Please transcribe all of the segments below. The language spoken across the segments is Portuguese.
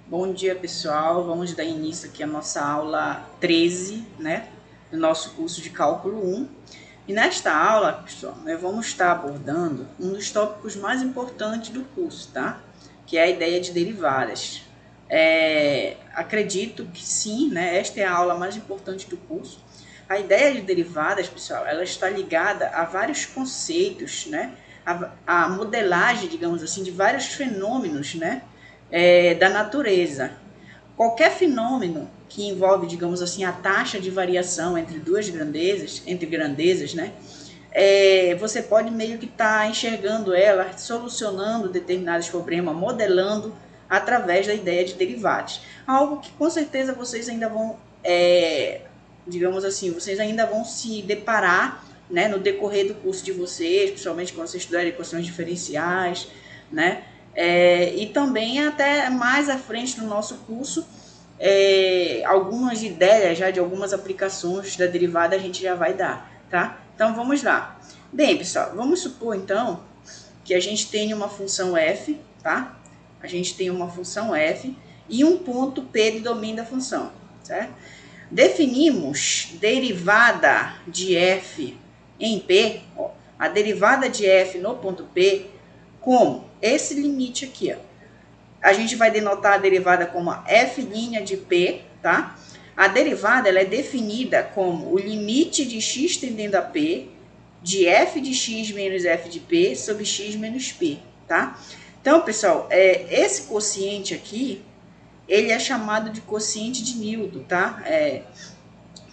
Bom dia, pessoal. Vamos dar início aqui à nossa aula 13, né, do nosso curso de Cálculo 1. E nesta aula, pessoal, nós vamos estar abordando um dos tópicos mais importantes do curso, tá? Que é a ideia de derivadas. Acredito que sim, né? Esta é a aula mais importante do curso. A ideia de derivadas, pessoal, ela está ligada a vários conceitos, né? A modelagem, digamos assim, de vários fenômenos, né? Da natureza. Qualquer fenômeno que envolve, digamos assim, a taxa de variação entre duas grandezas, né? Você pode meio que estar enxergando ela, solucionando determinados problemas, modelando através da ideia de derivadas. Algo que com certeza vocês ainda vão, digamos assim, vocês ainda vão se deparar, né, no decorrer do curso de vocês, principalmente quando vocês estudarem equações diferenciais, né? E também até mais à frente no nosso curso, algumas ideias já de algumas aplicações da derivada a gente já vai dar, tá? Então vamos lá. Bem, pessoal, vamos supor então que a gente tem uma função f, tá? A gente tem uma função f e um ponto P de domínio da função, certo? Definimos derivada de f em P, ó, a derivada de f no ponto P, como esse limite aqui, ó. A gente vai denotar a derivada como f' de P, tá? A derivada ela é definida como o limite de x tendendo a P de f de x menos f de P sobre x menos P, tá? Então, pessoal, esse quociente aqui, ele é chamado de quociente de Newton, tá?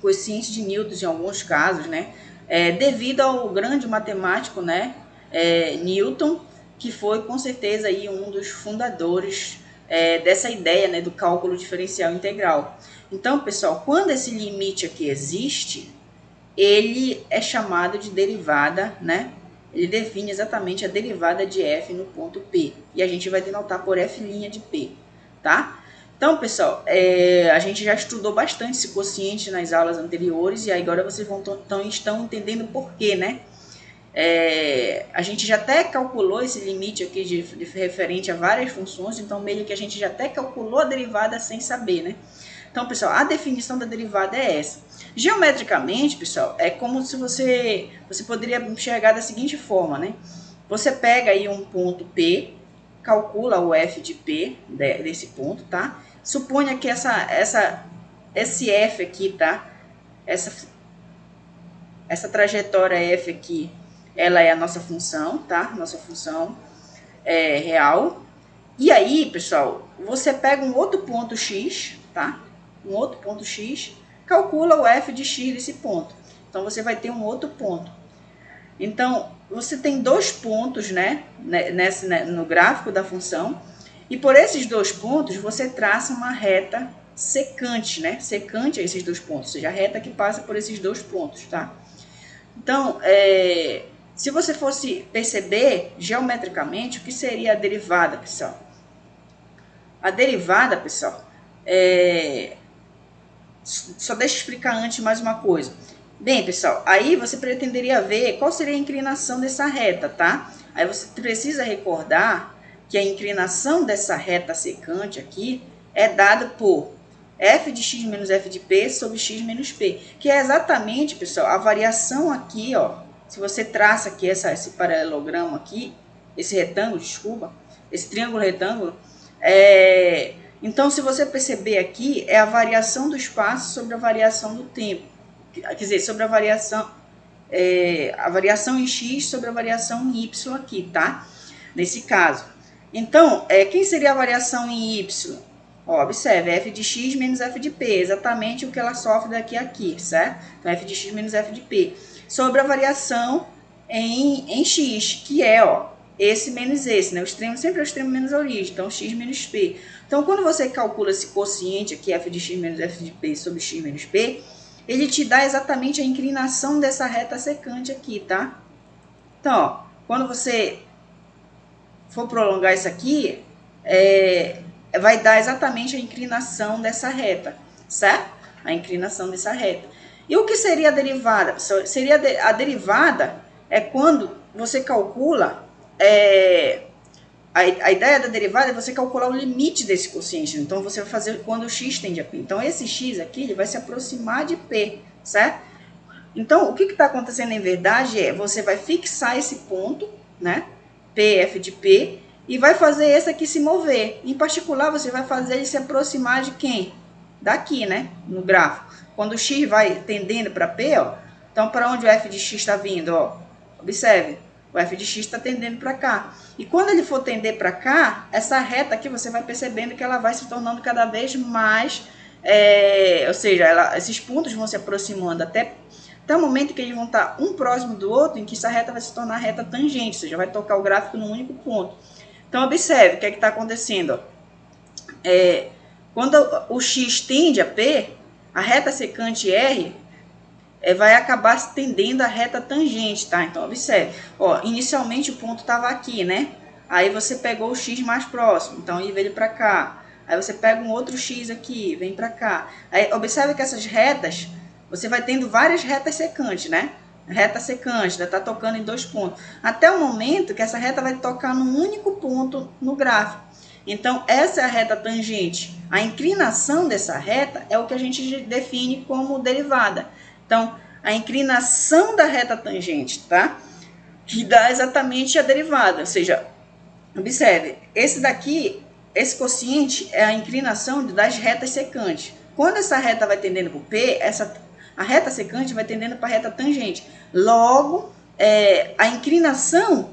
Quociente de Newton em alguns casos, né? Devido ao grande matemático, né? Newton, que foi com certeza aí um dos fundadores dessa ideia, né, do cálculo diferencial integral. Então, pessoal, quando esse limite aqui existe, ele é chamado de derivada, né? Ele define exatamente a derivada de f no ponto P. E a gente vai denotar por f' de P, tá? Então, pessoal, a gente já estudou bastante esse quociente nas aulas anteriores e agora vocês estão entendendo por quê, né? A gente já até calculou esse limite aqui de referente a várias funções, então meio que a gente já até calculou a derivada sem saber, né? Então, pessoal, a definição da derivada é essa. Geometricamente, pessoal, é como se você poderia enxergar da seguinte forma, né? Você pega aí um ponto P, calcula o f de P desse ponto, tá? Suponha que esse f aqui, tá? Essa trajetória f aqui, ela é a nossa função, tá? Nossa função real. E aí, pessoal, você pega um outro ponto x, tá? Um outro ponto x, calcula o f de x desse ponto. Então, você vai ter um outro ponto. Então, você tem dois pontos, né, no gráfico da função, e por esses dois pontos, você traça uma reta secante, né? Secante a esses dois pontos, ou seja, a reta que passa por esses dois pontos, tá? Então, se você fosse perceber geometricamente, o que seria a derivada, pessoal? A derivada, pessoal, só deixa eu explicar antes mais uma coisa. Bem, pessoal, aí você pretenderia ver qual seria a inclinação dessa reta, tá? Aí você precisa recordar que a inclinação dessa reta secante aqui é dada por f de x menos f de p sobre x menos p, que é exatamente, pessoal, a variação aqui, ó. Se você traça aqui esse paralelogramo aqui, esse retângulo, desculpa, esse triângulo retângulo, então, se você perceber aqui, é a variação do espaço sobre a variação do tempo. Quer dizer, sobre a variação em x sobre a variação em y aqui, tá? Nesse caso. Então, quem seria a variação em y? Ó, observe, f de x menos f de p, exatamente o que ela sofre daqui a aqui, certo? Então, f de x menos f de p. Sobre a variação em x, que é, ó, esse menos esse, né? O extremo sempre é o extremo menos a origem, então x menos p. Então, quando você calcula esse quociente aqui, f de x menos f de p sobre x menos p, ele te dá exatamente a inclinação dessa reta secante aqui, tá? Então, ó, quando você for prolongar isso aqui, vai dar exatamente a inclinação dessa reta, certo? A inclinação dessa reta. E o que seria a derivada? A derivada é quando você calcula a ideia da derivada é você calcular o limite desse quociente. Então, você vai fazer quando o x tende a p. Então, esse x aqui ele vai se aproximar de p, certo? Então, o que está acontecendo em verdade é, você vai fixar esse ponto, né? P, f de p, e vai fazer esse aqui se mover. Em particular, você vai fazer ele se aproximar de quem? Daqui, né? No gráfico. Quando o x vai tendendo para p, ó. Então, para onde o f de x está vindo, ó? Observe. O f de x está tendendo para cá. E quando ele for tender para cá, essa reta aqui, você vai percebendo que ela vai se tornando cada vez mais... ou seja, esses pontos vão se aproximando até o momento que eles vão estar um próximo do outro, em que essa reta vai se tornar reta tangente, ou seja, vai tocar o gráfico num único ponto. Então, observe o que é que está acontecendo. Quando o x tende a P, a reta secante R vai acabar tendendo a reta tangente, tá? Então, observe. Ó, inicialmente o ponto estava aqui, né? Aí você pegou o x mais próximo, então ele veio para cá. Aí você pega um outro x aqui, vem para cá. Aí, observe que essas retas, você vai tendo várias retas secantes, né? Reta secante, está tocando em 2 pontos. Até o momento que essa reta vai tocar num único ponto no gráfico. Então, essa é a reta tangente. A inclinação dessa reta é o que a gente define como derivada. Então, a inclinação da reta tangente, tá? Que dá exatamente a derivada. Ou seja, observe, esse daqui, esse quociente é a inclinação das retas secantes. Quando essa reta vai tendendo para o P, a reta secante vai tendendo para a reta tangente. Logo, a inclinação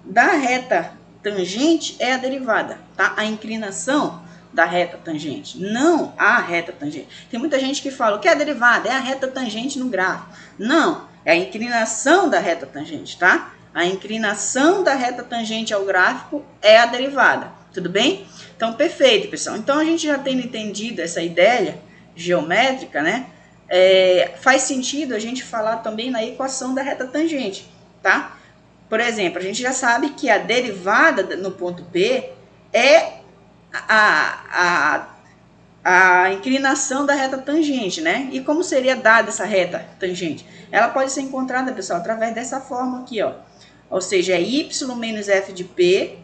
da reta tangente é a derivada, tá? A inclinação da reta tangente, não a reta tangente. Tem muita gente que fala, o que é a derivada? É a reta tangente no gráfico. Não, é a inclinação da reta tangente, tá? A inclinação da reta tangente ao gráfico é a derivada, tudo bem? Então, perfeito, pessoal. Então, a gente já tendo entendido essa ideia geométrica, né? Faz sentido a gente falar também na equação da reta tangente, tá? Por exemplo, a gente já sabe que a derivada no ponto P é a inclinação da reta tangente, né? E como seria dada essa reta tangente? Ela pode ser encontrada, pessoal, através dessa forma aqui, ó. Ou seja, é y menos f de p,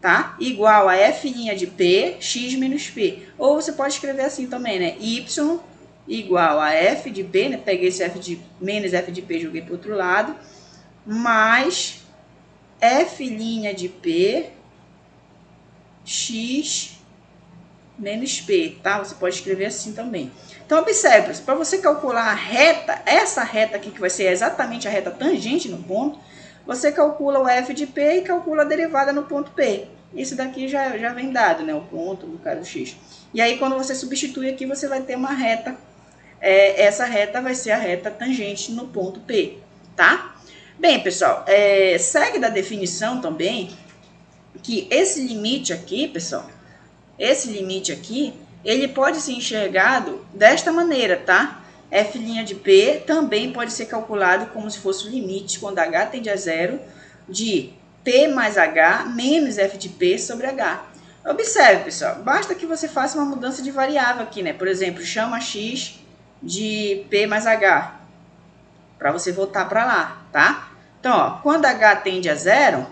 tá? Igual a f' de p, x menos p. Ou você pode escrever assim também, né? Y igual a f de p, né? Peguei esse f de menos f de p e joguei para o outro lado, mais f' de p, x menos p, tá? Você pode escrever assim também. Então, observe, para você calcular a reta, essa reta aqui, que vai ser exatamente a reta tangente no ponto, você calcula o f de p e calcula a derivada no ponto P. Isso daqui já vem dado, né? O ponto, no caso, x. E aí, quando você substitui aqui, você vai ter uma reta. Essa reta vai ser a reta tangente no ponto P, tá? Bem, pessoal, segue da definição também que esse limite aqui, pessoal, esse limite aqui, ele pode ser enxergado desta maneira, tá? F' de P também pode ser calculado como se fosse o limite, quando h tende a zero, de P mais H menos F de P sobre H. Observe, pessoal, basta que você faça uma mudança de variável aqui, né? Por exemplo, chama x de P mais H, para você voltar para lá, tá? Então, ó, quando H tende a zero,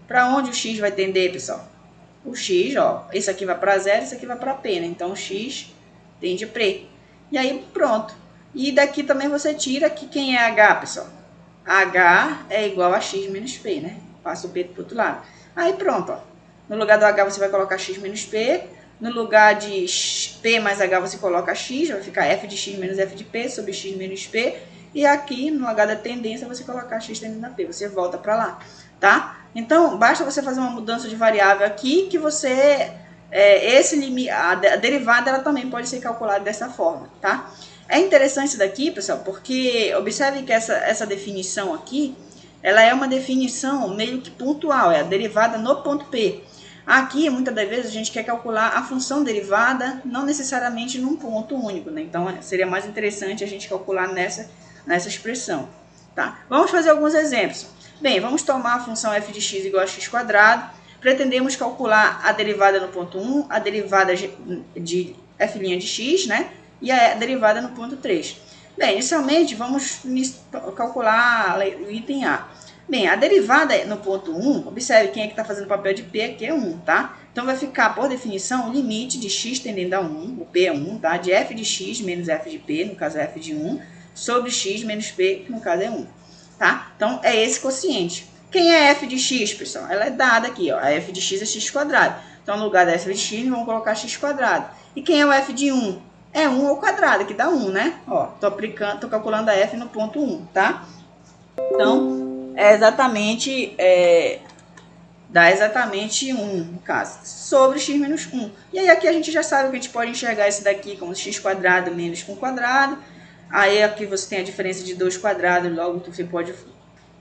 para onde o x vai tender, pessoal? O x, ó, esse aqui vai para zero, esse aqui vai para P, né? Então, o x tende a P. E aí, pronto. E daqui também você tira que quem é H, pessoal? H é igual a x menos P, né? Passa o P para o outro lado. Aí, pronto, ó. No lugar do H, você vai colocar x menos P. No lugar de P mais H, você coloca x. Vai ficar f de x menos f de P sobre x menos P. E aqui, no lugar da tendência, você colocar x tendendo a P. Você volta para lá, tá? Então, basta você fazer uma mudança de variável aqui que você... a derivada ela também pode ser calculada dessa forma, tá? É interessante isso daqui, pessoal, porque observe que essa definição aqui, ela é uma definição meio que pontual, é a derivada no ponto P. Aqui, muitas das vezes, a gente quer calcular a função derivada, não necessariamente num ponto único, né? Então, seria mais interessante a gente calcular nessa expressão, tá? Vamos fazer alguns exemplos. Bem, vamos tomar a função f de x igual a x quadrado. Pretendemos calcular a derivada no ponto 1, a derivada de f' de x, né? E a derivada no ponto 3. Bem, inicialmente, vamos calcular o item A. Bem, a derivada no ponto 1, observe quem é que está fazendo papel de P aqui é 1, tá? Então, vai ficar, por definição, o limite de x tendendo a 1, o P é 1, tá? De f de x menos f de P, no caso é f de 1, sobre x menos P, que no caso é 1, tá? Então, é esse quociente. Quem é f de x, pessoal? Ela é dada aqui, ó. A f de x é x quadrado. Então, no lugar da f de x, vamos colocar x quadrado. E quem é o f de 1? É 1 ao quadrado, que dá 1, né? Ó, tô calculando a f no ponto 1, tá? Então, é exatamente... dá exatamente 1, no caso, sobre x menos 1. E aí aqui a gente já sabe que a gente pode enxergar isso daqui como x quadrado menos 1 quadrado. Aí aqui você tem a diferença de 2 quadrados, logo você pode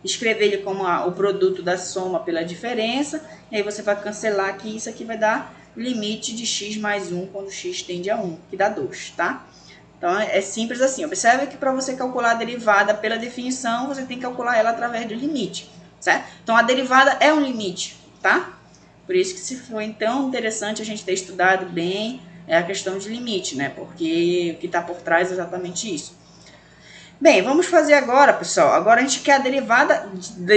escrever ele como o produto da soma pela diferença. E aí você vai cancelar aqui, isso aqui vai dar o limite de x mais 1 quando x tende a 1, que dá 2, tá? Então, é simples assim. Observe que para você calcular a derivada pela definição, você tem que calcular ela através do limite, certo? Então, a derivada é um limite, tá? Por isso que se foi tão interessante a gente ter estudado bem a questão de limite, né? Porque o que está por trás é exatamente isso. Bem, vamos fazer agora, pessoal. Agora a gente quer a derivada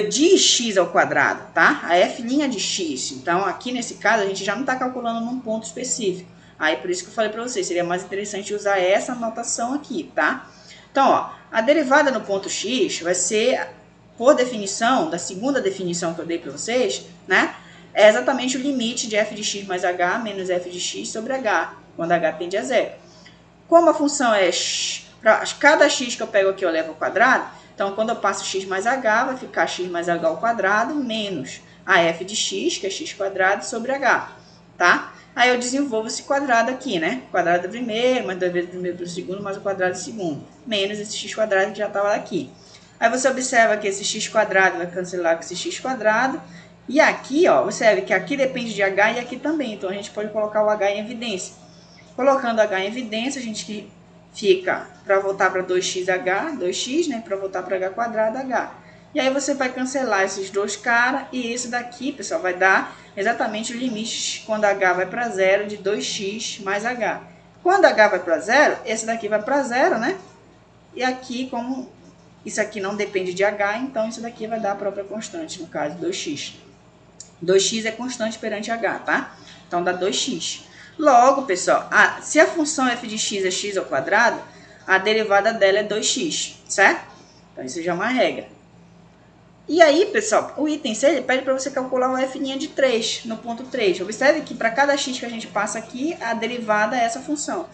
de x ao quadrado, tá? A f' de x. Então, aqui nesse caso, a gente já não está calculando num ponto específico. Aí, por isso que eu falei para vocês, seria mais interessante usar essa notação aqui, tá? Então, ó, a derivada no ponto x vai ser, por definição, da segunda definição que eu dei para vocês, né? É exatamente o limite de f de x mais h menos f de x sobre h, quando h tende a zero. Como a função é cada x que eu pego aqui eu levo ao quadrado, então quando eu passo x mais h, vai ficar x mais h ao quadrado menos a f de x, que é x quadrado, sobre h, tá? Aí eu desenvolvo esse quadrado aqui, né? Quadrado do primeiro, mais 2 vezes o primeiro para o segundo, mais o quadrado do segundo, menos esse x quadrado que já estava aqui. Aí você observa que esse x quadrado vai cancelar com esse x quadrado, e aqui, ó, observe que aqui depende de h e aqui também, então a gente pode colocar o h em evidência. Colocando h em evidência, a gente fica, para voltar para 2xh, 2x, né? Para voltar para h quadrado, h. E aí você vai cancelar esses dois caras, e esse daqui, pessoal, vai dar exatamente o limite quando h vai para zero de 2x mais h. Quando h vai para zero, esse daqui vai para zero, né? E aqui, como isso aqui não depende de h, então isso daqui vai dar a própria constante, no caso 2x. 2x é constante perante h, tá? Então dá 2x. Logo, pessoal, se a função f de x é x ao quadrado, a derivada dela é 2x, certo? Então isso já é uma regra. E aí, pessoal, o item C ele pede para você calcular o f' de 3 no ponto 3. Observe que para cada x que a gente passa aqui, a derivada é essa função.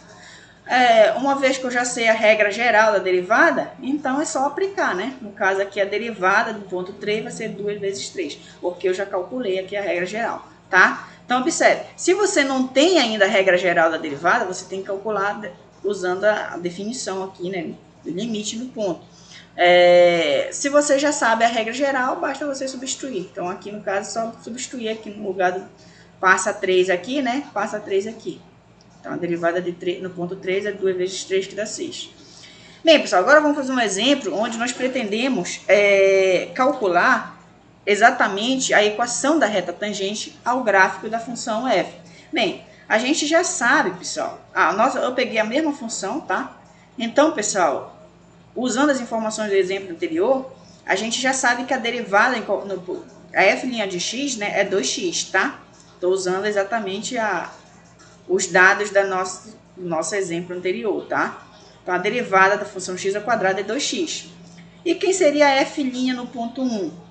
Uma vez que eu já sei a regra geral da derivada, então é só aplicar, né? No caso aqui, a derivada do ponto 3 vai ser 2 vezes 3, porque eu já calculei aqui a regra geral, tá? Então, observe, se você não tem ainda a regra geral da derivada, você tem que calcular usando a definição aqui, né? Do limite no ponto. Se você já sabe a regra geral, basta você substituir. Então, aqui no caso, só substituir aqui no lugar do passa 3 aqui, né? Passa 3 aqui. Então, a derivada de 3, no ponto 3 é 2 vezes 3, que dá 6. Bem, pessoal, agora vamos fazer um exemplo onde nós pretendemos calcular exatamente a equação da reta tangente ao gráfico da função f. Bem, a gente já sabe, pessoal. Eu peguei a mesma função, tá? Então, pessoal, usando as informações do exemplo anterior, a gente já sabe que a derivada, a f' de x, né, é 2x, tá? Estou usando exatamente os dados do nosso exemplo anterior, tá? Então, a derivada da função x ao quadrado é 2x. E quem seria a f' no ponto 1?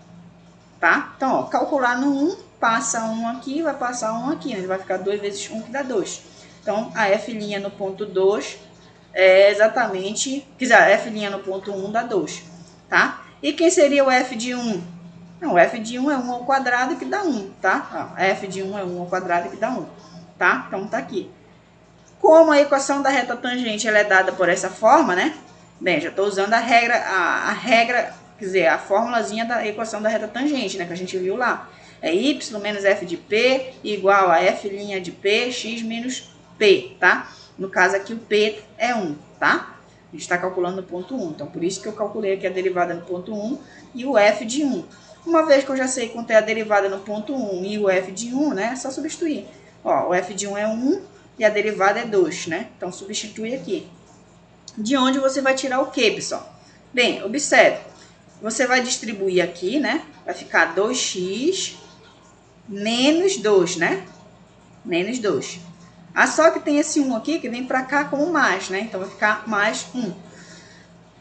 Tá? Então, ó, calcular no 1, passa 1 aqui, vai passar 1 aqui, né? Vai ficar 2 vezes 1, que dá 2. Então, a f' no ponto 2 é exatamente... a f' no ponto 1 dá 2, tá? E quem seria o f de 1? Não, o f de 1 é 1 ao quadrado, que dá 1, tá? Ó, f de 1 é 1 ao quadrado, que dá 1, tá? Então, tá aqui. Como a equação da reta tangente ela é dada por essa forma, né? Bem, já estou usando a regra, quer dizer, a formulazinha da equação da reta tangente, né? Que a gente viu lá. É y menos f de p igual a f' de p, x menos p, tá? No caso aqui o p é 1, tá? A gente está calculando no ponto 1. Então, por isso que eu calculei aqui a derivada no ponto 1 e o f de 1. Uma vez que eu já sei quanto é a derivada no ponto 1 e o f de 1, né? É só substituir. Ó, o f de 1 é 1 e a derivada é 2, né? Então, substitui aqui. De onde você vai tirar o quê, pessoal? Bem, observe. Você vai distribuir aqui, né? vai ficar 2x menos 2, né? Menos 2. Ah, só que tem esse 1 aqui que vem para cá como mais, né? Então vai ficar mais 1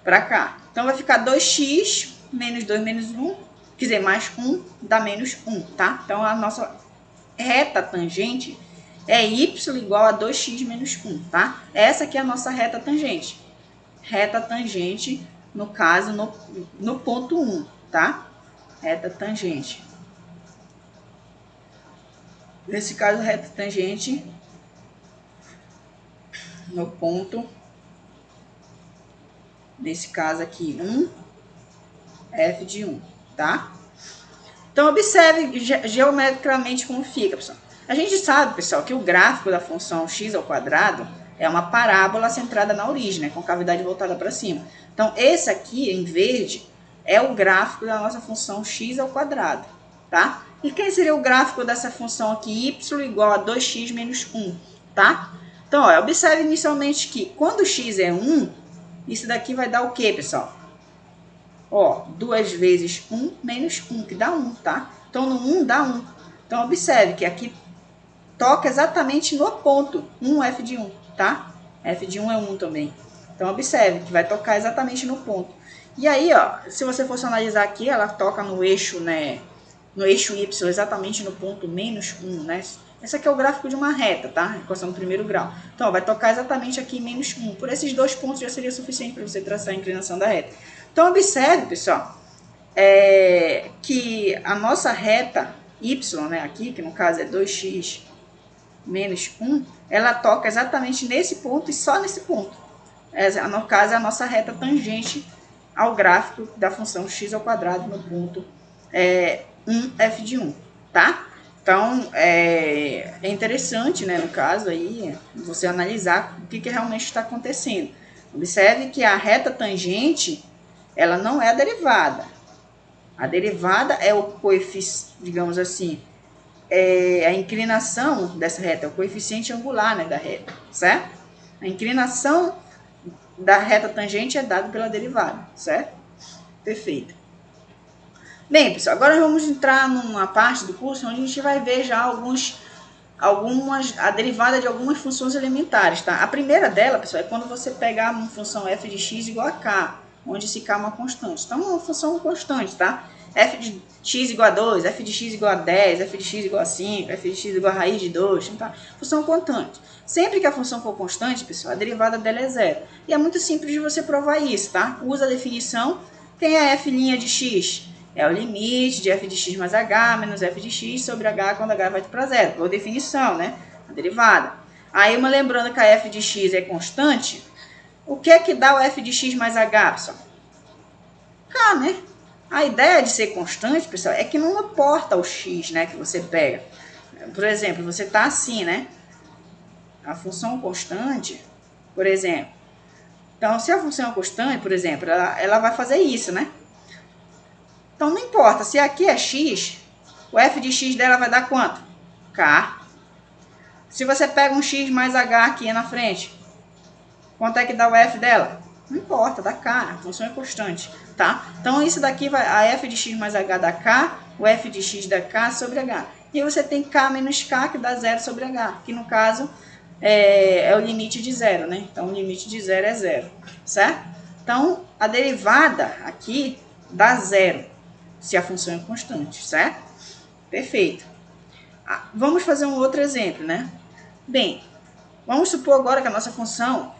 para cá. Então vai ficar 2x menos 2 menos 1, quer dizer, mais 1 dá menos 1, tá? Então a nossa reta tangente é y igual a 2x menos 1, tá? Essa aqui é a nossa reta tangente. Reta tangente, no caso, no ponto 1, tá? Reta tangente. Nesse caso, reta tangente no ponto, nesse caso aqui, 1, f de 1, tá? Então, observe geometricamente como fica, pessoal. A gente sabe, pessoal, que o gráfico da função x ao quadrado é uma parábola centrada na origem, né, com cavidade voltada para cima. Então, esse aqui, em verde, é o gráfico da nossa função x ao quadrado, tá? E quem seria o gráfico dessa função aqui, y igual a 2x menos 1, tá? Então, ó, observe inicialmente que quando x é 1, isso daqui vai dar o quê, pessoal? Ó, 2 vezes 1 menos 1, que dá 1, tá? Então, no 1 dá 1. Então, observe que aqui toca exatamente no ponto 1 f de 1, tá? F de 1 é 1 também. Então, observe que vai tocar exatamente no ponto. E aí, ó, se você fosse analisar aqui, ela toca no eixo, né? No eixo y, exatamente no ponto menos 1, né? Esse aqui é o gráfico de uma reta, tá? Equação do primeiro grau. Então, ó, vai tocar exatamente aqui em menos 1. Por esses dois pontos já seria suficiente para você traçar a inclinação da reta. Então, observe, pessoal, que a nossa reta y, né, aqui, que no caso é 2x menos 1, ela toca exatamente nesse ponto e só nesse ponto. Essa, no caso, é a nossa reta tangente ao gráfico da função x ao quadrado no ponto 1f de 1, tá? Então, é interessante, né, no caso aí, você analisar o que realmente está acontecendo. Observe que a reta tangente, ela não é a derivada. A derivada é o coeficiente, digamos assim, a inclinação dessa reta, é o coeficiente angular, né, da reta, certo? A inclinação da reta tangente é dada pela derivada, certo? Perfeito. Bem, pessoal, agora vamos entrar numa parte do curso onde a gente vai ver já a derivada de algumas funções elementares, tá? A primeira dela, pessoal, é quando você pegar uma função f de x igual a k, onde esse k é uma constante. Então, é uma função constante, tá? F de x igual a 2, f de x igual a 10, f de x igual a 5, f de x igual a raiz de 2, tá? Função constante. Sempre que a função for constante, pessoal, a derivada dela é zero. E é muito simples de você provar isso, tá? Usa a definição. Quem é f' de x? É o limite de f de x mais h menos f de x sobre h quando h vai para zero. Por definição, né? A derivada. Aí, lembrando que a f de x é constante, o que é que dá o f de x mais h, pessoal? K, né? A ideia de ser constante, pessoal, é que não importa o x, né, que você pega. Por exemplo, você está assim, né? A função constante, por exemplo. Então, se a função é constante, por exemplo, ela vai fazer isso, né? Então, não importa. Se aqui é x, o f de x dela vai dar quanto? K. Se você pega um x mais h aqui na frente, quanto é que dá o f dela? Não importa, dá k. A função é constante, tá? Então, isso daqui vai... A f de x mais h dá k, o f de x dá k sobre h. E você tem k menos k, que dá zero sobre h. Que, no caso, é o limite de zero, né? Então, o limite de zero é zero, certo? Então, a derivada aqui dá zero, se a função é constante, certo? Perfeito. Vamos fazer um outro exemplo, né? Bem, vamos supor agora que a nossa função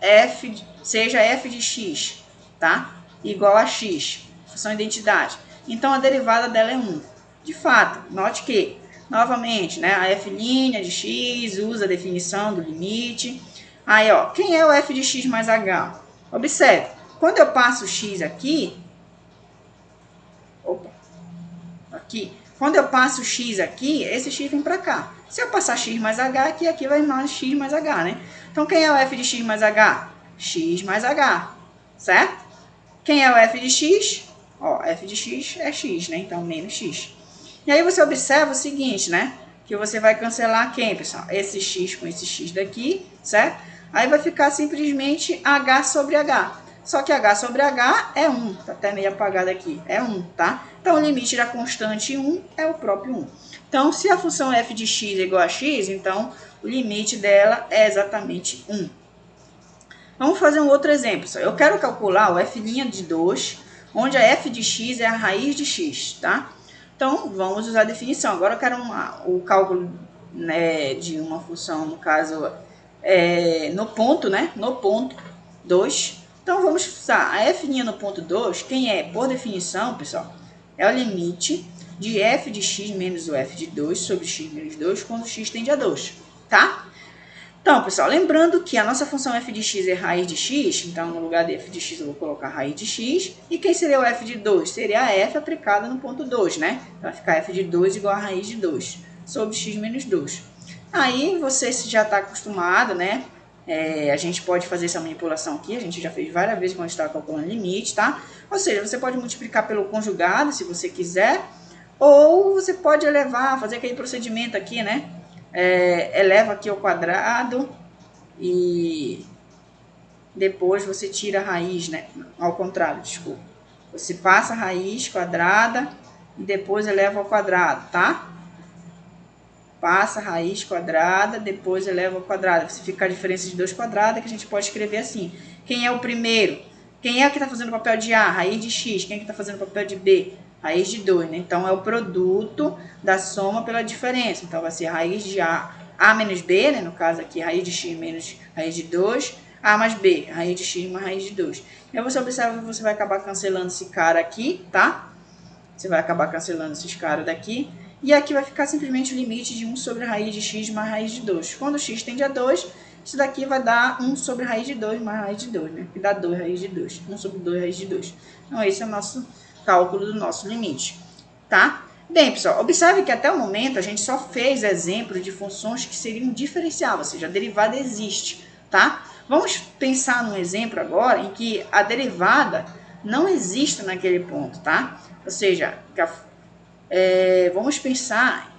seja f de x, tá? Igual a x, função identidade. Então, a derivada dela é 1. De fato, note que, novamente, né, a f' de x usa a definição do limite. Aí, ó, quem é o f de x mais h? Observe, quando eu passo o x aqui, quando eu passo x aqui, esse x vem para cá. Se eu passar x mais h aqui, aqui vai mais x mais h, né? Então, quem é o f de x mais h? X mais h, certo? Quem é o f de x? Ó, f de x é x, né? Então, menos x. E aí, você observa o seguinte, né? Que você vai cancelar quem, pessoal? Esse x com esse x daqui, certo? Aí, vai ficar simplesmente h sobre h. Só que h sobre h é 1. Tá até meio apagado aqui. É 1, tá? Então, o limite da constante 1 é o próprio 1. Então, se a função f de x é igual a x, então o limite dela é exatamente 1. Vamos fazer um outro exemplo. Eu quero calcular o f' de 2, onde a f de x é a raiz de x, tá? Então, vamos usar a definição. Agora eu quero o cálculo, né, de uma função, no caso, no ponto, né? No ponto 2. Então, vamos usar a f' no ponto 2, quem é, por definição, pessoal, é o limite de f de x menos o f de 2 sobre x menos 2, quando x tende a 2, tá? Então, pessoal, lembrando que a nossa função f de x é raiz de x, então no lugar de f de x eu vou colocar raiz de x. E quem seria o f de 2? Seria a f aplicada no ponto 2, né? Então vai ficar f de 2 igual a raiz de 2 sobre x menos 2. Aí você já está acostumado, né? A gente pode fazer essa manipulação aqui, a gente já fez várias vezes quando está calculando limite, tá? Ou seja, você pode multiplicar pelo conjugado, se você quiser, ou você pode elevar, fazer aquele procedimento aqui, né? Eleva aqui ao quadrado e depois você tira a raiz, né? Ao contrário, desculpa. Você passa a raiz quadrada e depois eleva ao quadrado, tá? Passa a raiz quadrada, depois eleva ao quadrado. Você fica a diferença de 2 quadrados, que a gente pode escrever assim. Quem é o primeiro? Quem é que está fazendo o papel de A? Raiz de X. Quem é que está fazendo o papel de B? Raiz de 2, né? Então, é o produto da soma pela diferença. Então, vai ser raiz de A menos B, né? No caso aqui, raiz de X menos raiz de 2. A mais B, raiz de X mais raiz de 2. E aí você observa que você vai acabar cancelando esse cara aqui, tá? Você vai acabar cancelando esses caras daqui. E aqui vai ficar simplesmente o limite de 1 sobre raiz de x mais raiz de 2. Quando x tende a 2, isso daqui vai dar 1 sobre raiz de 2 mais raiz de 2, né? Que dá 2 raiz de 2. 1 sobre 2 raiz de 2. Então, esse é o nosso cálculo do nosso limite, tá? Bem, pessoal, observe que até o momento a gente só fez exemplos de funções que seriam diferenciáveis, ou seja, a derivada existe, tá? Vamos pensar num exemplo agora em que a derivada não existe naquele ponto, tá? Ou seja, vamos pensar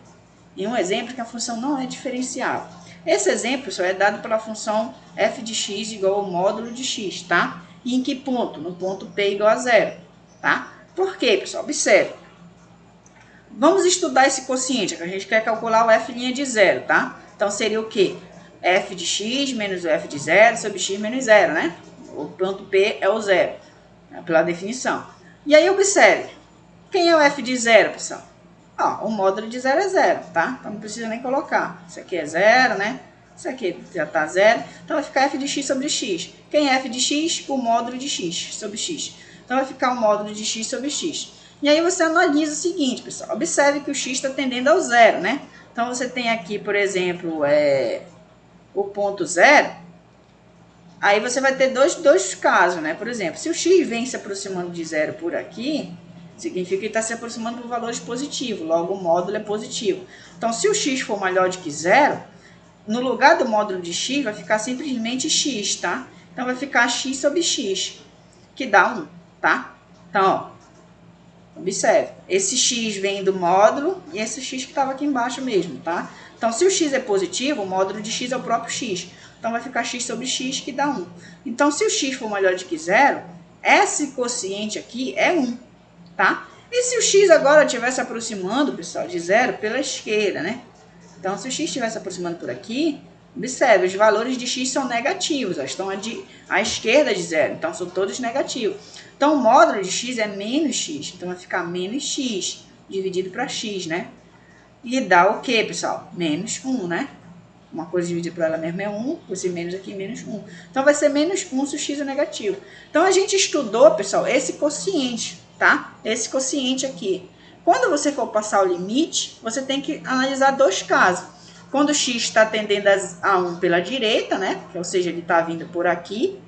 em um exemplo que a função não é diferenciável. Esse exemplo só é dado pela função f de x igual ao módulo de x, tá? E em que ponto? No ponto P igual a 0, tá? Por quê, pessoal? Observe. Vamos estudar esse quociente, que a gente quer calcular o f' de 0, tá? Então, seria o quê? F de x menos o f de 0 sobre x menos 0, né? O ponto P é o 0, pela definição. E aí, observe. Quem é o f de 0, pessoal? O módulo de 0 é 0, tá? Então, não precisa nem colocar. Isso aqui é 0, né? Isso aqui já está 0. Então, vai ficar f de x sobre x. Quem é f de x? O módulo de x sobre x. Então, vai ficar o módulo de x sobre x. E aí, você analisa o seguinte, pessoal. Observe que o x está tendendo ao 0, né? Então, você tem aqui, por exemplo, o ponto 0. Aí, você vai ter dois casos, né? Por exemplo, se o x vem se aproximando de 0 por aqui, significa que está se aproximando por valores positivos, logo o módulo é positivo. Então, se o x for maior do que 0, no lugar do módulo de x vai ficar simplesmente x, tá? Então, vai ficar x sobre x, que dá 1, tá? Então, observe, esse x vem do módulo e esse x que estava aqui embaixo mesmo, tá? Então, se o x é positivo, o módulo de x é o próprio x. Então, vai ficar x sobre x, que dá 1. Então, se o x for maior do que 0, esse quociente aqui é 1. Tá? E se o x agora estiver se aproximando, pessoal, de 0 pela esquerda, né? Então, se o x estiver se aproximando por aqui, observe, os valores de x são negativos, estão à esquerda de 0, então são todos negativos. Então, o módulo de x é menos x, então vai ficar menos x dividido para x, né? E dá o quê, pessoal? Menos 1, né? Uma coisa dividida por ela mesma é 1, esse menos aqui menos 1. Então, vai ser menos 1 se o x é negativo. Então, a gente estudou, pessoal, esse quociente, tá? Esse quociente aqui. Quando você for passar o limite, você tem que analisar dois casos. Quando o x está tendendo a 1 pela direita, né? Ou seja, ele está vindo por aqui.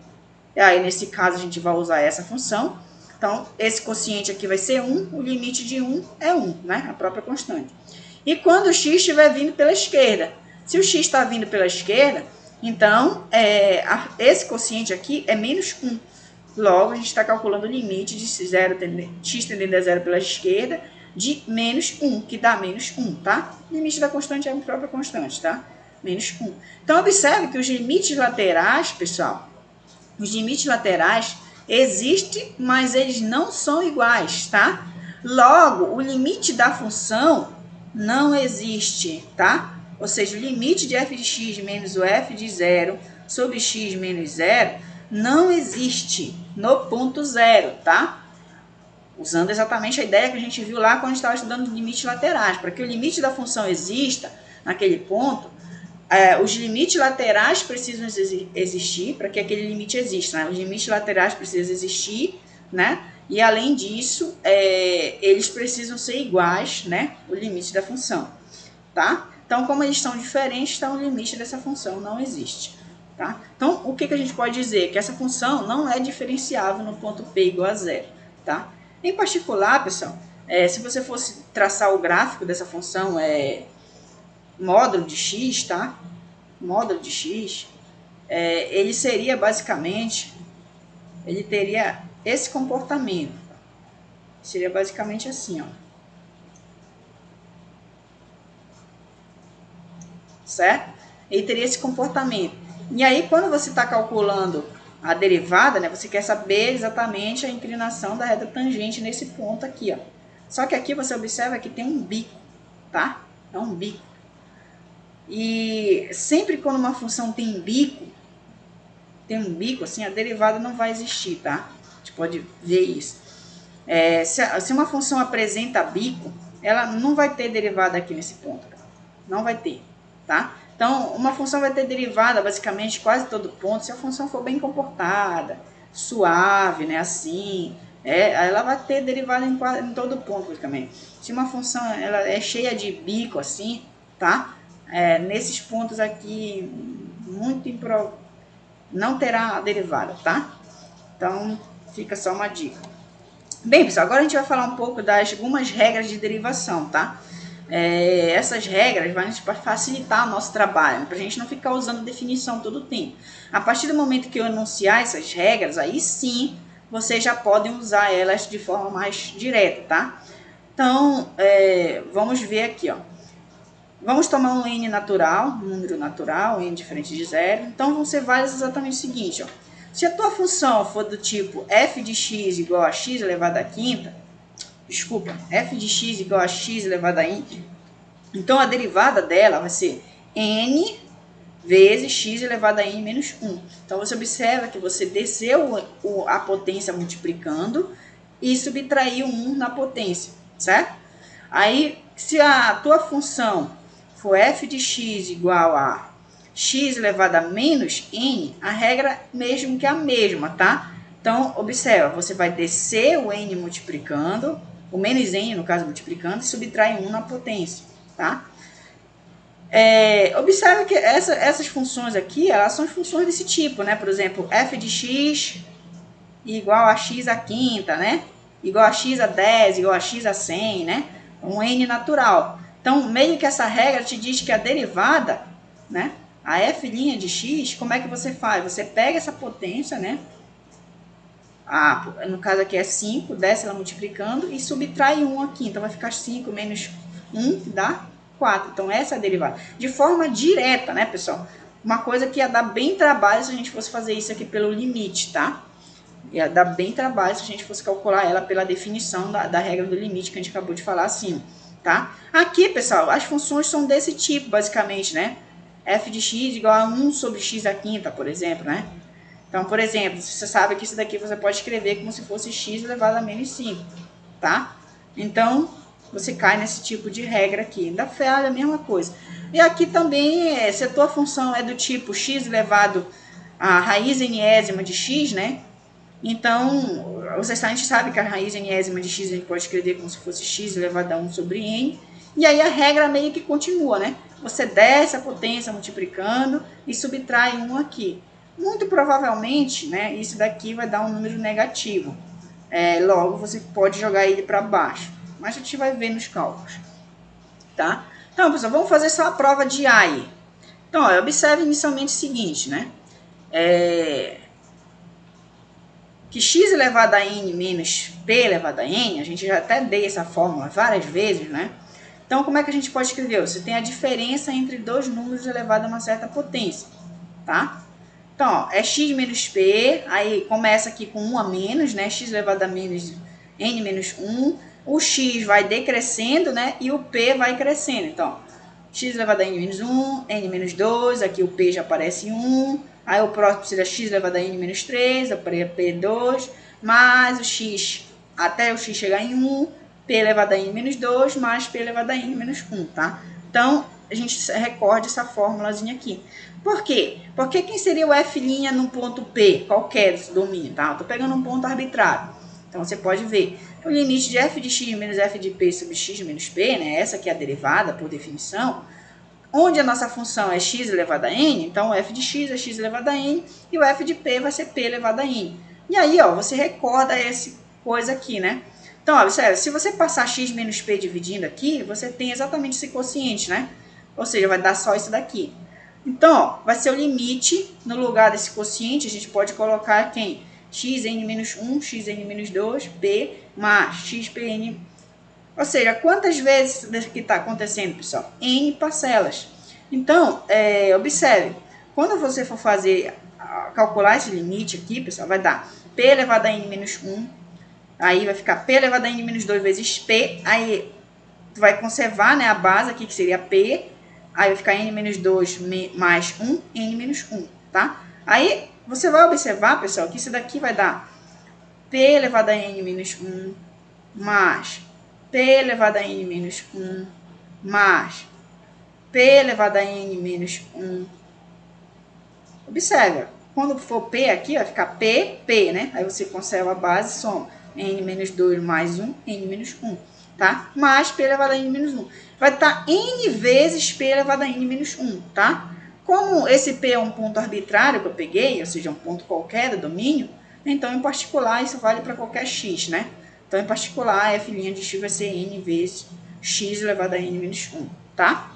E aí, nesse caso, a gente vai usar essa função. Então, esse quociente aqui vai ser 1, o limite de 1 é 1, né? A própria constante. E quando o x estiver vindo pela esquerda, se o x está vindo pela esquerda, então, esse quociente aqui é menos 1. Logo, a gente está calculando o limite de x tendendo a 0 pela esquerda de menos 1, que dá menos 1, tá? O limite da constante é a própria constante, tá? Menos 1. Então, observe que os limites laterais, pessoal, os limites laterais existem, mas eles não são iguais, tá? Logo, o limite da função não existe, tá? Ou seja, o limite de f de x menos o f de zero sobre x menos zero não existe no ponto zero, tá? Usando exatamente a ideia que a gente viu lá quando a gente estava estudando limites laterais. Para que o limite da função exista naquele ponto, os limites laterais precisam existir para que aquele limite exista, né? Os limites laterais precisam existir, né? E além disso, eles precisam ser iguais, né? O limite da função, tá? Então, como eles estão diferentes, então o limite dessa função não existe, tá? Então, o que a gente pode dizer? Que essa função não é diferenciável no ponto P igual a zero, tá? Em particular, pessoal, se você fosse traçar o gráfico dessa função, módulo de x, tá? Módulo de x, ele seria basicamente, ele teria esse comportamento. Seria basicamente assim, ó. Certo? Ele teria esse comportamento. E aí, quando você está calculando a derivada, né, você quer saber exatamente a inclinação da reta tangente nesse ponto aqui, ó. Só que aqui você observa que tem um bico, tá? É um bico. E sempre quando uma função tem um bico assim, a derivada não vai existir, tá? A gente pode ver isso. Se uma função apresenta bico, ela não vai ter derivada aqui nesse ponto. Não vai ter, tá? Então, uma função vai ter derivada basicamente quase todo ponto se a função for bem comportada, suave, né? Assim, ela vai ter derivada em todo ponto, basicamente. Se uma função ela é cheia de bico assim, tá? Nesses pontos aqui, não terá derivada, tá? Então, fica só uma dica. Bem, pessoal, agora a gente vai falar um pouco das algumas regras de derivação, tá? Essas regras vão facilitar o nosso trabalho, para a gente não ficar usando definição todo o tempo. A partir do momento que eu enunciar essas regras, aí sim, vocês já podem usar elas de forma mais direta, tá? Então, vamos ver aqui, ó. Vamos tomar um n natural, um número natural, n diferente de zero. Então, vão ser vários exatamente o seguinte, ó. Se a tua função for do tipo f de x igual a x elevado à quinta, f de x igual a x elevado a n, então a derivada dela vai ser n vezes x elevado a n menos 1. Então, você observa que você desceu a potência multiplicando e subtraiu 1 na potência, certo? Aí, se a tua função for f de x igual a x elevado a menos n, a regra mesmo que é a mesma, tá? Então, observa, você vai descer o n multiplicando, o menos n, no caso, multiplicando, e subtrai 1 na potência, tá? Observa que essas funções aqui, elas são funções desse tipo, né? Por exemplo, f de x igual a x à quinta, né? Igual a x a 10, igual a x a 100, né? Um n natural. Então, meio que essa regra te diz que a derivada, né? A f' de x, como é que você faz? Você pega essa potência, né? No caso aqui é 5, desce ela multiplicando e subtrai 1 aqui. Então, vai ficar 5 menos 1, dá 4. Então, essa é a derivada. De forma direta, né, pessoal? Uma coisa que ia dar bem trabalho se a gente fosse fazer isso aqui pelo limite, tá? Ia dar bem trabalho se a gente fosse calcular ela pela definição da regra do limite que a gente acabou de falar acima, tá? Aqui, pessoal, as funções são desse tipo, basicamente, né? F de x igual a 1 sobre x à quinta, por exemplo, né? Então, por exemplo, você sabe que isso daqui você pode escrever como se fosse x elevado a menos 5, tá? Então, você cai nesse tipo de regra aqui. Ainda falha a mesma coisa. E aqui também, se a tua função é do tipo x elevado a raiz enésima de x, né? Então, a gente sabe que a raiz enésima de x a gente pode escrever como se fosse x elevado a 1 sobre n. E aí a regra meio que continua, né? Você desce a potência multiplicando e subtrai 1 aqui. Muito provavelmente, né, isso daqui vai dar um número negativo. Logo, você pode jogar ele para baixo. Mas a gente vai ver nos cálculos. Tá? Então, pessoal, vamos fazer só a prova de A aí. Então, observe inicialmente o seguinte, né? Que x elevado a n menos p elevado a n, a gente já até dei essa fórmula várias vezes, né? Então, como é que a gente pode escrever? Você tem a diferença entre dois números elevado a uma certa potência, tá? Então, ó, é x menos p, aí começa aqui com 1 a menos, né? X elevado a menos n menos 1, o x vai decrescendo, né? E o p vai crescendo. Então, x elevado a n menos 1, n menos 2, aqui o p já aparece em 1. Aí o próximo seria x elevado a n menos 3, aparece p2, mais o x até o x chegar em 1, p elevado a n menos 2, mais p elevado a n menos 1, tá? Então, a gente recorde essa formulazinha aqui. Por quê? Porque quem seria o f' no ponto P, qualquer desse domínio, tá? Eu tô pegando um ponto arbitrário. Então, você pode ver o limite de f de x menos f de p sobre x menos p, né? Essa aqui é a derivada, por definição. Onde a nossa função é x elevado a n, então o f de x é x elevado a n e o f de p vai ser p elevado a n. E aí, ó, você recorda essa coisa aqui, né? Então, ó, se você passar x menos p dividindo aqui, você tem exatamente esse quociente, né? Ou seja, vai dar só isso daqui. Então, ó, vai ser o limite, no lugar desse quociente, a gente pode colocar quem? Xn menos 1, Xn menos 2, P, mais Xpn. Ou seja, quantas vezes que está acontecendo, pessoal? N parcelas. Então, observe, quando você for fazer, calcular esse limite aqui, pessoal, vai dar P elevado a N menos 1, aí vai ficar P elevado a N menos 2 vezes P, aí tu vai conservar, né, a base aqui, que seria P, aí vai ficar n menos 2 mais 1, n menos 1, tá? Aí você vai observar, pessoal, que isso daqui vai dar p elevado a n menos 1 mais p elevado a n menos 1 mais p elevado a n menos 1. Observa, quando for p aqui, vai ficar p, né? Aí você conserva a base e soma n menos 2 mais 1, n menos 1. Tá? Mais p elevado a n menos 1. Vai estar n vezes p elevado a n menos 1, tá? Como esse p é um ponto arbitrário que eu peguei, ou seja, um ponto qualquer do domínio, então, em particular, isso vale para qualquer x, né? Então, em particular, f' de x vai ser n vezes x elevado a n menos 1, tá?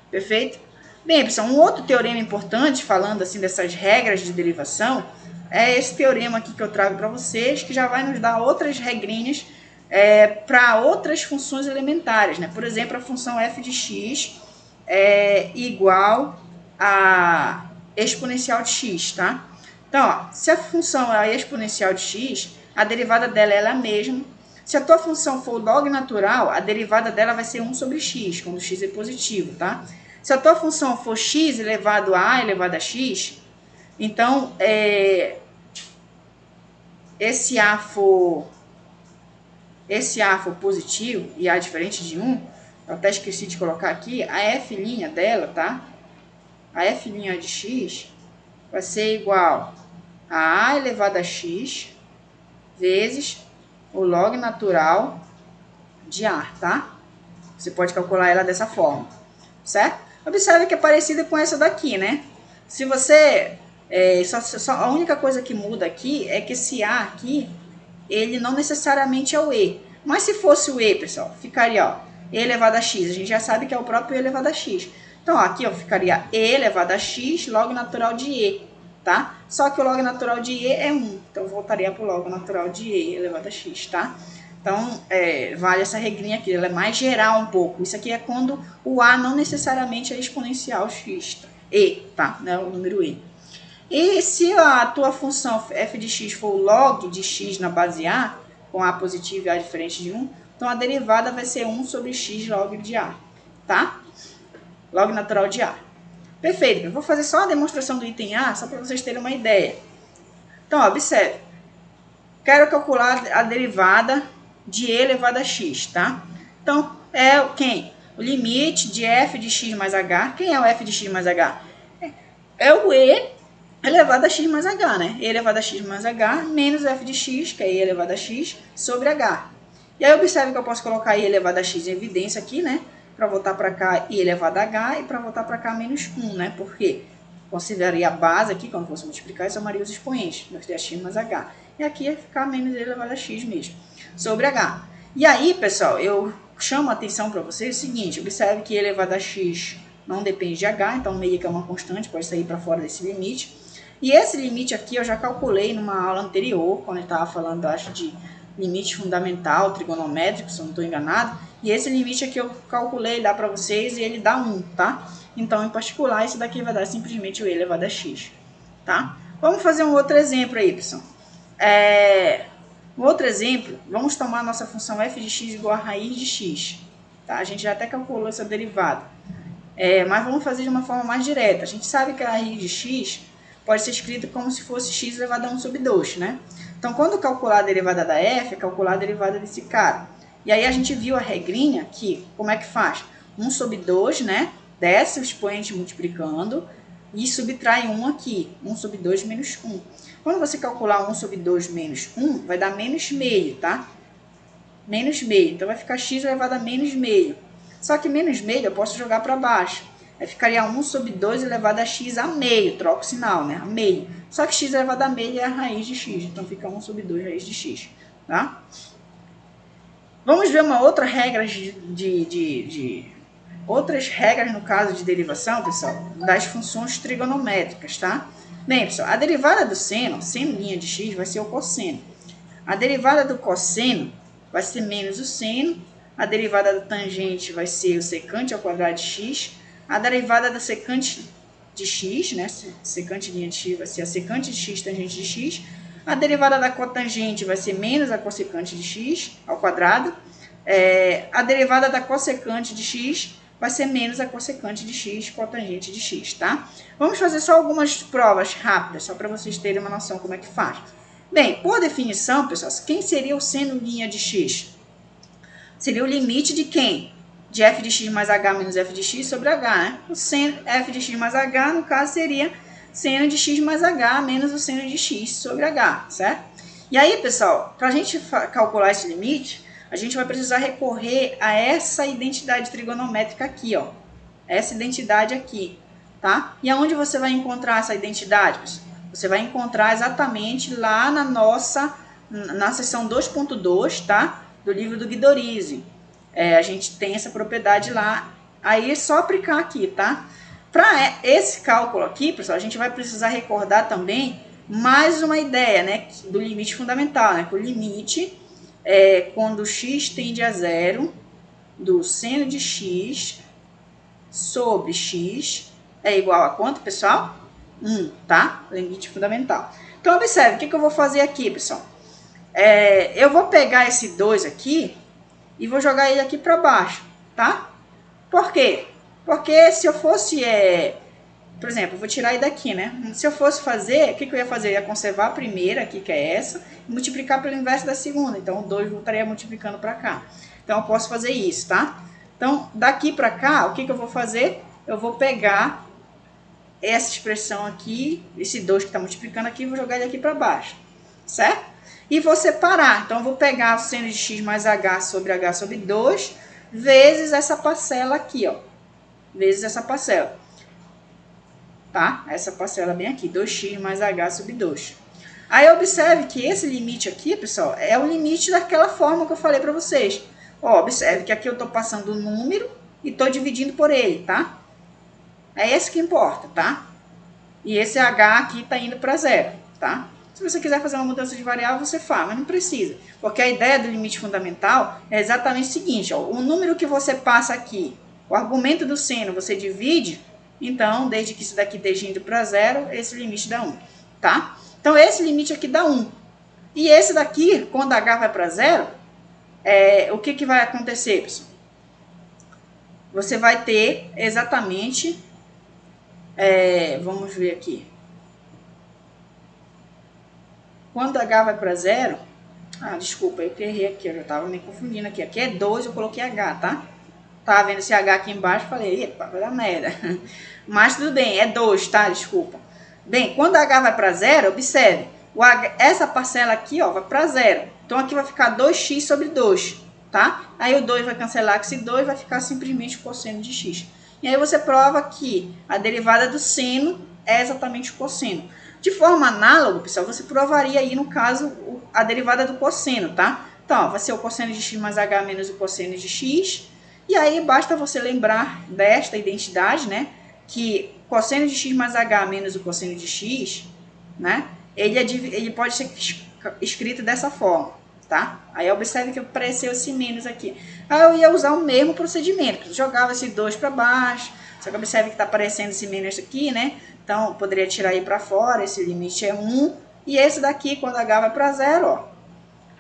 Perfeito? Bem, pessoal, um outro teorema importante, falando assim dessas regras de derivação, é esse teorema aqui que eu trago para vocês, que já vai nos dar outras regrinhas para outras funções elementares, né? Por exemplo, a função f de x é igual a exponencial de x, tá? Então, ó, se a função é a exponencial de x, a derivada dela é a mesma. Se a tua função for log natural, a derivada dela vai ser 1 sobre x, quando x é positivo, tá? Se a tua função for x elevado a elevado a x, então, esse a for positivo e A diferente de 1, eu até esqueci de colocar aqui, a f' dela, tá? A f' de x vai ser igual a elevado a x vezes o log natural de A, tá? Você pode calcular ela dessa forma, certo? Observe que é parecida com essa daqui, né? Se você... a única coisa que muda aqui é que esse A aqui, ele não necessariamente é o E. Mas se fosse o E, pessoal, ficaria, ó, E elevado a X. A gente já sabe que é o próprio E elevado a X. Então, ó, aqui, ó, ficaria E elevado a X, log natural de E, tá? Só que o log natural de E é 1. Então, eu voltaria para o log natural de E elevado a X, tá? Então, vale essa regrinha aqui. Ela é mais geral um pouco. Isso aqui é quando o A não necessariamente é exponencial X, tá? E, tá? Né? O número E. E se a tua função f de x for o log de x na base A, com A positivo e A diferente de 1, então a derivada vai ser 1 sobre x log de A, tá? Log natural de A. Perfeito, eu vou fazer só a demonstração do item A, só para vocês terem uma ideia. Então, ó, observe. Quero calcular a derivada de E elevado a x, tá? Então, é quem? O limite de f de x mais h. Quem é o f de x mais h? É o E elevado a x mais h, né? E elevado a x mais h menos f de x, que é E elevado a x, sobre h. E aí observe que eu posso colocar E elevado a x em evidência aqui, né? Para voltar para cá E elevado a h e para voltar para cá menos 1, né? Por quê? Consideraria a base aqui, quando fosse multiplicar, e somaria os expoentes, f de x mais h. E aqui ia ficar menos E elevado a x mesmo, sobre h. E aí, pessoal, eu chamo a atenção para vocês o seguinte, observe que E elevado a x não depende de h, então meio que é uma constante, pode sair para fora desse limite. E esse limite aqui eu já calculei numa aula anterior, quando eu estava falando, acho, de limite fundamental, trigonométrico, se eu não estou enganado. E esse limite aqui eu calculei, dá para vocês, e ele dá 1, tá? Então, em particular, esse daqui vai dar simplesmente o E elevado a x, tá? Vamos fazer um outro exemplo aí, pessoal. Um outro exemplo, vamos tomar a nossa função f de x igual a raiz de x. Tá? A gente já até calculou essa derivada. Mas vamos fazer de uma forma mais direta. A gente sabe que a raiz de x pode ser escrita como se fosse x elevado a 1 sobre 2, né? Então, quando calcular a derivada da f, é calcular a derivada desse cara. E aí a gente viu a regrinha que, como é que faz? 1 sobre 2, né? Desce o expoente multiplicando e subtrai 1 aqui. 1 sobre 2 menos 1. Quando você calcular 1 sobre 2 menos 1, vai dar menos meio, tá? Menos meio. Então, vai ficar x elevado a menos meio. Só que menos meio eu posso jogar para baixo. Aí ficaria 1 sobre 2 elevado a x a meio. Troca o sinal, né? A meio. Só que x elevado a meio é a raiz de x. Então, fica 1 sobre 2 raiz de x. Tá? Vamos ver uma outra regra outras regras no caso de derivação, pessoal, das funções trigonométricas, tá? Bem, pessoal, a derivada do seno linha de x, vai ser o cosseno. A derivada do cosseno vai ser menos o seno. A derivada da tangente vai ser o secante ao quadrado de x. A derivada da secante de x, né? Secante linha de x vai ser a secante de x tangente de x. A derivada da cotangente vai ser menos a cossecante de x ao quadrado. A derivada da cossecante de x vai ser menos a cossecante de x cotangente de x, tá? Vamos fazer só algumas provas rápidas, só para vocês terem uma noção como é que faz. Bem, por definição, pessoal, quem seria o seno linha de x? Seria o limite de quem? De f de x mais h menos f de x sobre h, né? O seno f de x mais h, no caso, seria seno de x mais h menos o seno de x sobre h, certo? E aí, pessoal, para a gente calcular esse limite, a gente vai precisar recorrer a essa identidade trigonométrica aqui, ó. Essa identidade aqui, tá? E aonde você vai encontrar essa identidade, pessoal? Você vai encontrar exatamente lá na seção 2.2, tá? Do livro do Guidorizi. A gente tem essa propriedade lá. Aí é só aplicar aqui, tá? Para esse cálculo aqui, pessoal, a gente vai precisar recordar também mais uma ideia, né? Do limite fundamental, né? Que o limite quando x tende a zero, do seno de x sobre x é igual a quanto, pessoal? 1, tá? Limite fundamental. Então, observe, o que eu vou fazer aqui, pessoal? Eu vou pegar esse 2 aqui e vou jogar ele aqui para baixo, tá? Por quê? Porque se eu fosse, por exemplo, eu vou tirar ele daqui, né? Se eu fosse fazer, o que eu ia fazer? Eu ia conservar a primeira aqui, que é essa, e multiplicar pelo inverso da segunda. Então, o 2 voltaria multiplicando para cá. Então, eu posso fazer isso, tá? Então, daqui para cá, o que eu vou fazer? Eu vou pegar essa expressão aqui, esse 2 que está multiplicando aqui, vou jogar ele aqui para baixo, certo? E vou separar. Então, eu vou pegar o seno de x mais h sobre 2, vezes essa parcela aqui, ó. Vezes essa parcela. Tá? Essa parcela bem aqui, 2x mais h sobre 2. Aí, observe que esse limite aqui, pessoal, é o limite daquela forma que eu falei para vocês. Ó, observe que aqui eu estou passando o número e estou dividindo por ele, tá? É esse que importa, tá? E esse h aqui está indo para zero, tá? Se você quiser fazer uma mudança de variável, você faz, mas não precisa. Porque a ideia do limite fundamental é exatamente o seguinte, ó, o número que você passa aqui, o argumento do seno, você divide, então, desde que isso daqui esteja indo para zero, esse limite dá 1, tá? Então, esse limite aqui dá 1. E esse daqui, quando h vai para zero, o que vai acontecer, pessoal? Você vai ter exatamente, vamos ver aqui. Quando h vai para zero, desculpa, eu errei aqui, eu já estava me confundindo aqui. Aqui é 2, eu coloquei h, tá? Tava vendo esse h aqui embaixo, falei, epa, vai dar merda. Mas tudo bem, é 2, tá? Desculpa. Bem, quando h vai para zero, observe, essa parcela aqui, ó, vai para zero. Então, aqui vai ficar 2x sobre 2, tá? Aí, o 2 vai cancelar com esse 2, vai ficar simplesmente o cosseno de x. E aí, você prova que a derivada do seno é exatamente o cosseno. De forma análoga, pessoal, você provaria aí, no caso, a derivada do cosseno, tá? Então, ó, vai ser o cosseno de x mais h menos o cosseno de x. E aí, basta você lembrar desta identidade, né? Que cosseno de x mais h menos o cosseno de x, né? Ele pode ser escrito dessa forma, tá? Aí, observe que apareceu esse menos aqui. Aí, eu ia usar o mesmo procedimento. Jogava esse 2 para baixo. Só que observe que está aparecendo esse menos aqui, né? Então, eu poderia tirar aí para fora. Esse limite é 1. E esse daqui, quando h vai para zero, ó.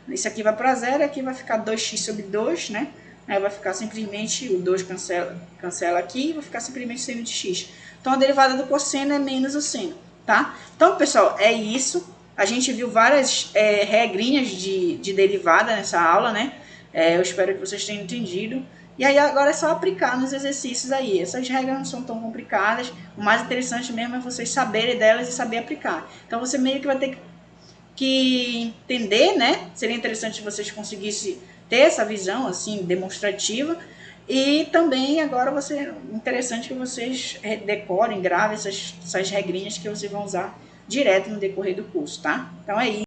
Isso aqui vai para zero, aqui vai ficar 2x sobre 2, né? Aí vai ficar simplesmente, o 2 cancela aqui, vai ficar simplesmente seno de x. Então, a derivada do cosseno é menos o seno, tá? Então, pessoal, é isso. A gente viu várias regrinhas de derivada nessa aula, né? Eu espero que vocês tenham entendido. E aí, agora é só aplicar nos exercícios aí. Essas regras não são tão complicadas. O mais interessante mesmo é vocês saberem delas e saber aplicar. Então, você meio que vai ter que entender, né? Seria interessante se vocês conseguissem ter essa visão assim demonstrativa. E também agora interessante que vocês decorem, gravem essas regrinhas que vocês vão usar direto no decorrer do curso, tá? Então é isso.